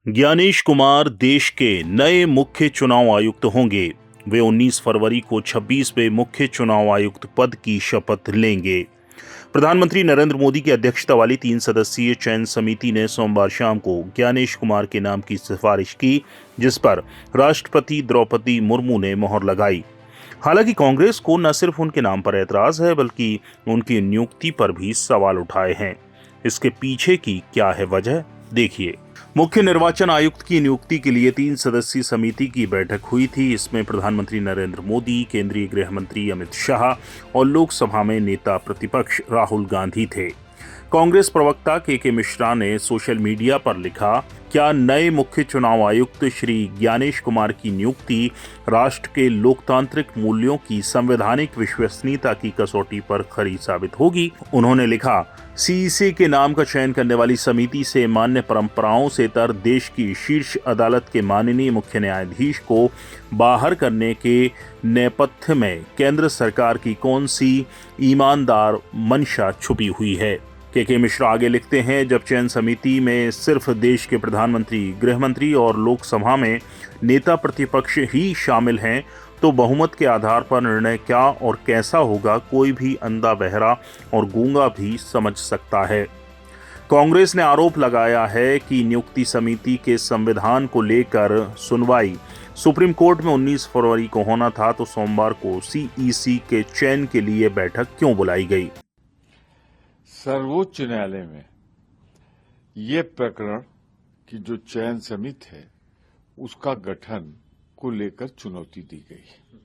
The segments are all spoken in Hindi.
ज्ञानेश कुमार देश के नए मुख्य चुनाव आयुक्त होंगे। वे 19 फरवरी को 26वें मुख्य चुनाव आयुक्त पद की शपथ लेंगे। प्रधानमंत्री नरेंद्र मोदी की अध्यक्षता वाली 3 सदस्यीय चयन समिति ने सोमवार शाम को ज्ञानेश कुमार के नाम की सिफारिश की, जिस पर राष्ट्रपति द्रौपदी मुर्मू ने मोहर लगाई। हालांकि कांग्रेस को न सिर्फ उनके नाम पर ऐतराज है, बल्कि उनकी नियुक्ति पर भी सवाल उठाए हैं। इसके पीछे की क्या है वजह, देखिए। मुख्य निर्वाचन आयुक्त की नियुक्ति के लिए 3 सदस्यीय समिति की बैठक हुई थी। इसमें प्रधानमंत्री नरेंद्र मोदी, केंद्रीय गृह मंत्री अमित शाह और लोकसभा में नेता प्रतिपक्ष राहुल गांधी थे। कांग्रेस प्रवक्ता के मिश्रा ने सोशल मीडिया पर लिखा, क्या नए मुख्य चुनाव आयुक्त श्री ज्ञानेश कुमार की नियुक्ति राष्ट्र के लोकतांत्रिक मूल्यों की संवैधानिक विश्वसनीयता की कसौटी पर खरी साबित होगी। उन्होंने लिखा, सीईसी के नाम का चयन करने वाली समिति से मान्य परंपराओं से तर देश की शीर्ष अदालत के माननीय मुख्य न्यायाधीश को बाहर करने के नेपथ्य में केंद्र सरकार की कौन सी ईमानदार मंशा छुपी हुई है। के मिश्रा आगे लिखते हैं, जब चयन समिति में सिर्फ देश के प्रधानमंत्री, गृह मंत्री और लोकसभा में नेता प्रतिपक्ष ही शामिल हैं, तो बहुमत के आधार पर निर्णय क्या और कैसा होगा कोई भी अंधा, बहरा और गूंगा भी समझ सकता है। कांग्रेस ने आरोप लगाया है कि नियुक्ति समिति के संविधान को लेकर सुनवाई सुप्रीम कोर्ट में 19 फरवरी को होना था, तो सोमवार को सीईसी के चयन के लिए बैठक क्यों बुलाई गई। सर्वोच्च न्यायालय में ये प्रकरण की जो चयन समिति है उसका गठन को लेकर चुनौती दी गई।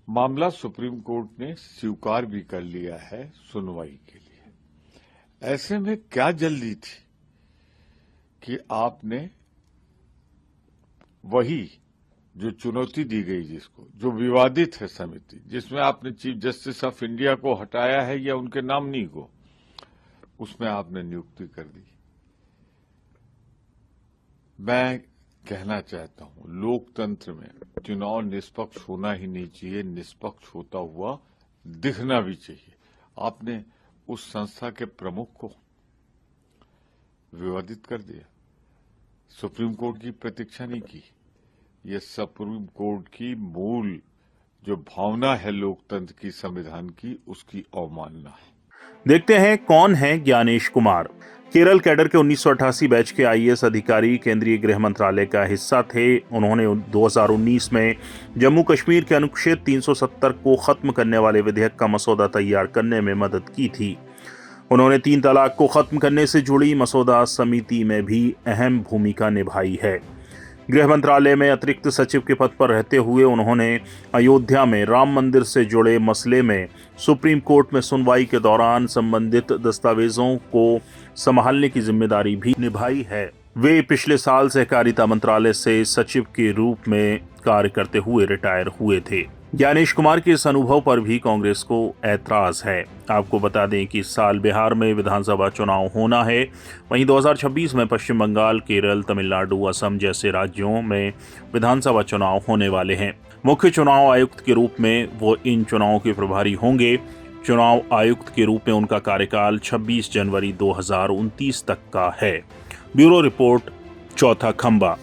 मामला सुप्रीम कोर्ट ने स्वीकार भी कर लिया है सुनवाई के लिए। ऐसे में क्या जल्दी थी कि आपने वही जो चुनौती दी गई, जिसको जो विवादित है समिति, जिसमें आपने चीफ जस्टिस ऑफ इंडिया को हटाया है या उनके नॉमिनी को, उसमें आपने नियुक्ति कर दी। मैं कहना चाहता हूं, लोकतंत्र में चुनाव निष्पक्ष होना ही नहीं चाहिए, निष्पक्ष होता हुआ दिखना भी चाहिए। आपने उस संस्था के प्रमुख को विवादित कर दिया, सुप्रीम कोर्ट की प्रतीक्षा नहीं की। यह सुप्रीम कोर्ट की मूल जो भावना है लोकतंत्र की, संविधान की, उसकी अवमानना है। देखते हैं कौन है ज्ञानेश कुमार। केरल कैडर के 1988 बैच के आईएएस अधिकारी केंद्रीय गृह मंत्रालय का हिस्सा थे। उन्होंने 2019 में जम्मू कश्मीर के अनुच्छेद 370 को खत्म करने वाले विधेयक का मसौदा तैयार करने में मदद की थी। उन्होंने 3 तलाक को खत्म करने से जुड़ी मसौदा समिति में भी अहम भूमिका निभाई है। गृह मंत्रालय में अतिरिक्त सचिव के पद पर रहते हुए उन्होंने अयोध्या में राम मंदिर से जुड़े मसले में सुप्रीम कोर्ट में सुनवाई के दौरान संबंधित दस्तावेजों को संभालने की जिम्मेदारी भी निभाई है। वे पिछले साल सहकारिता मंत्रालय से सचिव के रूप में कार्य करते हुए रिटायर हुए थे। ज्ञानेश कुमार के इस अनुभव पर भी कांग्रेस को ऐतराज है। आपको बता दें कि इस साल बिहार में विधानसभा चुनाव होना है। वहीं 2026 में पश्चिम बंगाल, केरल, तमिलनाडु, असम जैसे राज्यों में विधानसभा चुनाव होने वाले हैं। मुख्य चुनाव आयुक्त के रूप में वो इन चुनावों के प्रभारी होंगे। चुनाव आयुक्त के रूप में उनका कार्यकाल 26 जनवरी 2029 तक का है। ब्यूरो रिपोर्ट, चौथा खंबा।